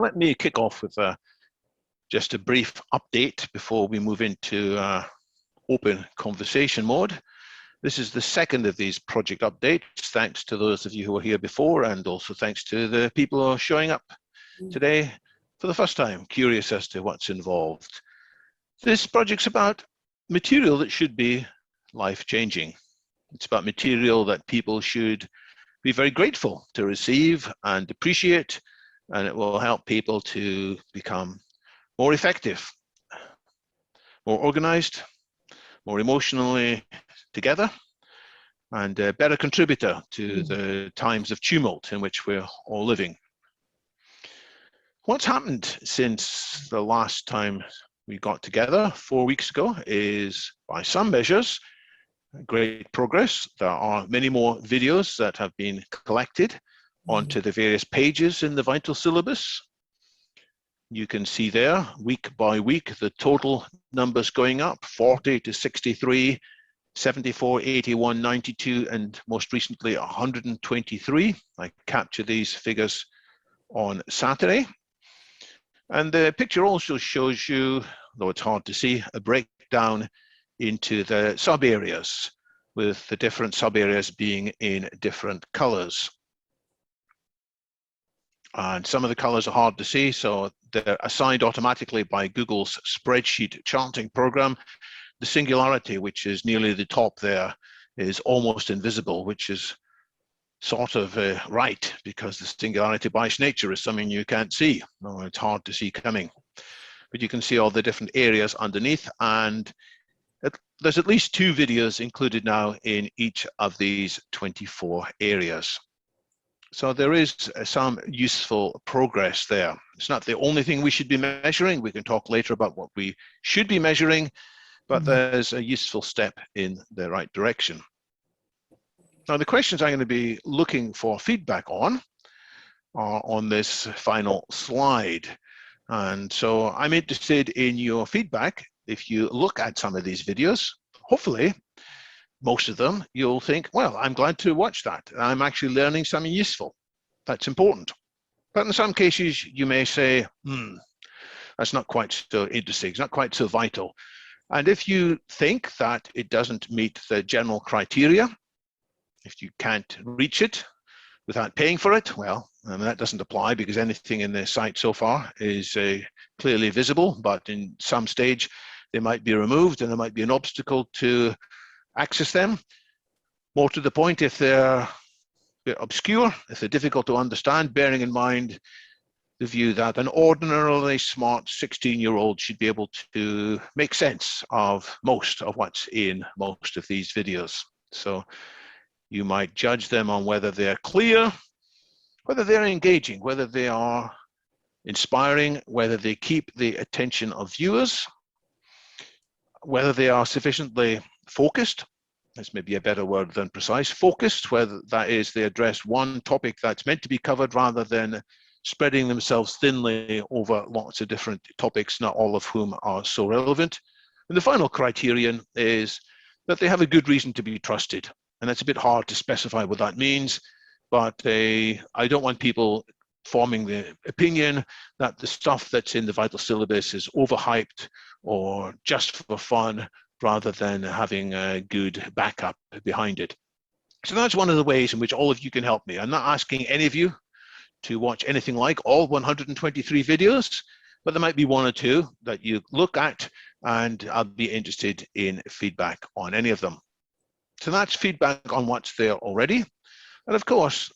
Let me kick off with just a brief update before we move into open conversation mode. This is the second of these project updates, thanks to those of you who were here before, and also thanks to the people who are showing up today for the first time, curious as to what's involved. This project's about material that should be life-changing. It's about material that people should be very grateful to receive and appreciate, and it will help people to become more effective, more organized, more emotionally together, and a better contributor to the times of tumult in which we're all living. What's happened since the last time we got together 4 weeks ago is, by some measures, great progress. There are many more videos that have been collected onto the various pages in the Vital Syllabus. You can see there, week by week, the total numbers going up, 40 to 63, 74, 81, 92, and most recently 123. I capture these figures on Saturday. And the picture also shows you, though it's hard to see, a breakdown into the sub-areas, with the different sub-areas being in different colors. And some of the colors are hard to see, so they're assigned automatically by Google's spreadsheet charting program. The singularity, which is nearly the top there, is almost invisible, which is sort of right, because the singularity by its nature is something you can't see. No, it's hard to see coming. But you can see all the different areas underneath, and there's at least 2 videos included now in each of these 24 areas. So there is some useful progress there. It's not the only thing we should be measuring. We can talk later about what we should be measuring, but there's a useful step in the right direction. Now, the questions I'm going to be looking for feedback on are on this final slide. And so I'm interested in your feedback. If you look at some of these videos, hopefully, most of them, you'll think, well, I'm glad to watch that. I'm actually learning something useful. That's important. But in some cases, you may say, that's not quite so interesting. It's not quite so vital. And if you think that it doesn't meet the general criteria, if you can't reach it without paying for it, well, that doesn't apply, because anything in the site so far is clearly visible, but in some stage, they might be removed and there might be an obstacle to access them. More to the point, if they're a bit obscure, if they're difficult to understand, bearing in mind the view that an ordinarily smart 16-year-old should be able to make sense of most of what's in most of these videos. So you might judge them on whether they're clear, whether they're engaging, whether they are inspiring, whether they keep the attention of viewers, whether they are sufficiently focused. That's maybe a better word than precise. Focused, whether that is they address one topic that's meant to be covered rather than spreading themselves thinly over lots of different topics, not all of whom are so relevant. And the final criterion is that they have a good reason to be trusted. And it's a bit hard to specify what that means, but I don't want people forming the opinion that the stuff that's in the Vital Syllabus is overhyped or just for fun, rather than having a good backup behind it. So that's one of the ways in which all of you can help me. I'm not asking any of you to watch anything like all 123 videos, but there might be 1 or 2 that you look at, and I'll be interested in feedback on any of them. So that's feedback on what's there already. And of course,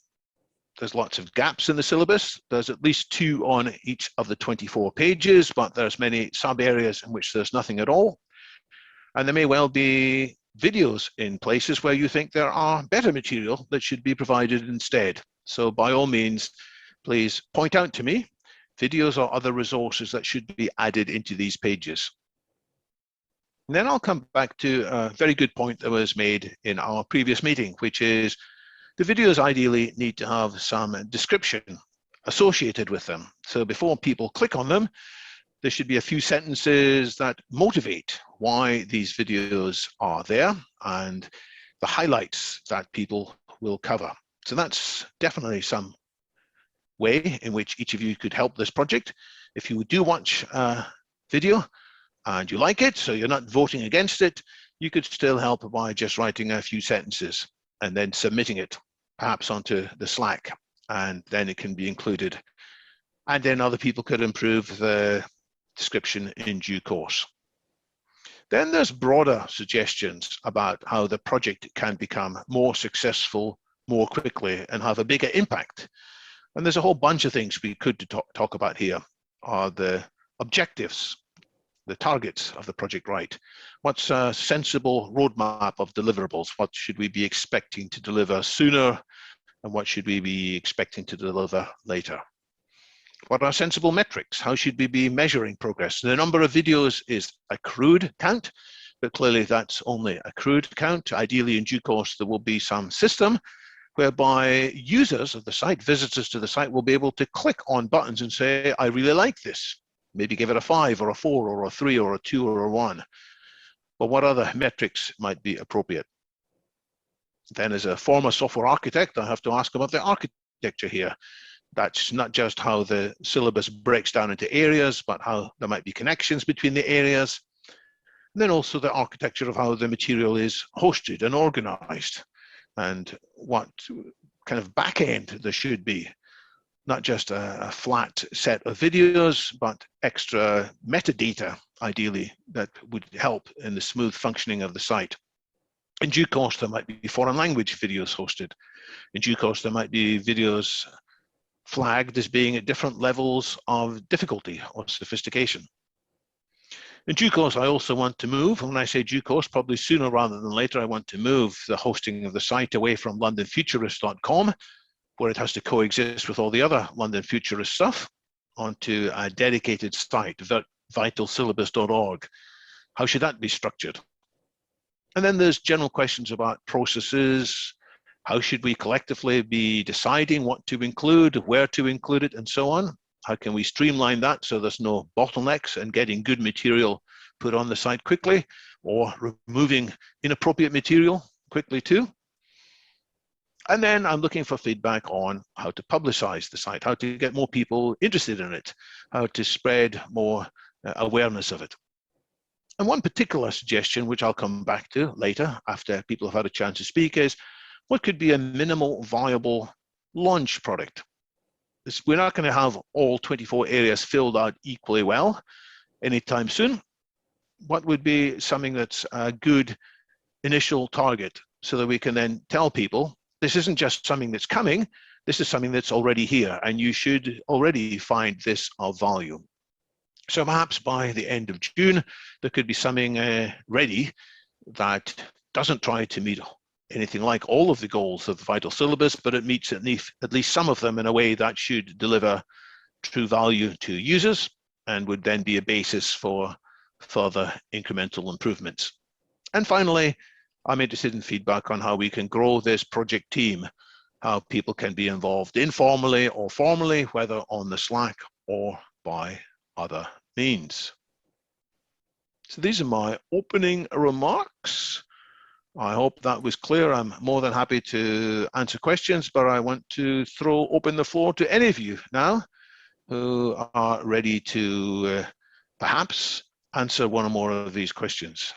there's lots of gaps in the syllabus. There's at least 2 on each of the 24 pages, but there's many sub-areas in which there's nothing at all. And there may well be videos in places where you think there are better material that should be provided instead. So by all means, please point out to me videos or other resources that should be added into these pages. And then I'll come back to a very good point that was made in our previous meeting, which is the videos ideally need to have some description associated with them. So before people click on them, there should be a few sentences that motivate why these videos are there and the highlights that people will cover. So that's definitely some way in which each of you could help this project. If you do watch a video and you like it, so you're not voting against it, you could still help by just writing a few sentences and then submitting it, perhaps onto the Slack, and then it can be included. And then other people could improve the description in due course. Then there's broader suggestions about how the project can become more successful more quickly and have a bigger impact. And there's a whole bunch of things we could talk about here. Are the objectives, the targets of the project right? What's a sensible roadmap of deliverables? What should we be expecting to deliver sooner? And what should we be expecting to deliver later? What are sensible metrics? How should we be measuring progress? The number of videos is a crude count, but clearly that's only a crude count. Ideally, in due course, there will be some system whereby users of the site, visitors to the site, will be able to click on buttons and say, I really like this. Maybe give it a 5 or a 4 or a 3 or a 2 or a 1. But what other metrics might be appropriate? Then as a former software architect, I have to ask about the architecture here. That's not just how the syllabus breaks down into areas, but how there might be connections between the areas. And then also the architecture of how the material is hosted and organized, and what kind of back end there should be. Not just a flat set of videos, but extra metadata, ideally, that would help in the smooth functioning of the site. In due course, there might be foreign language videos hosted. In due course, there might be videos flagged as being at different levels of difficulty or sophistication. In due course, I also want to move, when I say due course, probably sooner rather than later, I want to move the hosting of the site away from londonfuturists.com, where it has to coexist with all the other London Futurist stuff, onto a dedicated site, vitalsyllabus.org. How should that be structured? And then there's general questions about processes. How should we collectively be deciding what to include, where to include it, and so on? How can we streamline that so there's no bottlenecks and getting good material put on the site quickly, or removing inappropriate material quickly too? And then I'm looking for feedback on how to publicize the site, how to get more people interested in it, how to spread more awareness of it. And one particular suggestion, which I'll come back to later after people have had a chance to speak, is what could be a minimal viable launch product? We're not going to have all 24 areas filled out equally well anytime soon. What would be something that's a good initial target so that we can then tell people, this isn't just something that's coming, this is something that's already here, and you should already find this of value. So perhaps by the end of June, there could be something ready that doesn't try to meet anything like all of the goals of the Vital Syllabus, but it meets at least some of them in a way that should deliver true value to users and would then be a basis for further incremental improvements. And finally, I'm interested in feedback on how we can grow this project team, how people can be involved informally or formally, whether on the Slack or by other means. So these are my opening remarks. I hope that was clear. I'm more than happy to answer questions, but I want to throw open the floor to any of you now who are ready to perhaps answer one or more of these questions.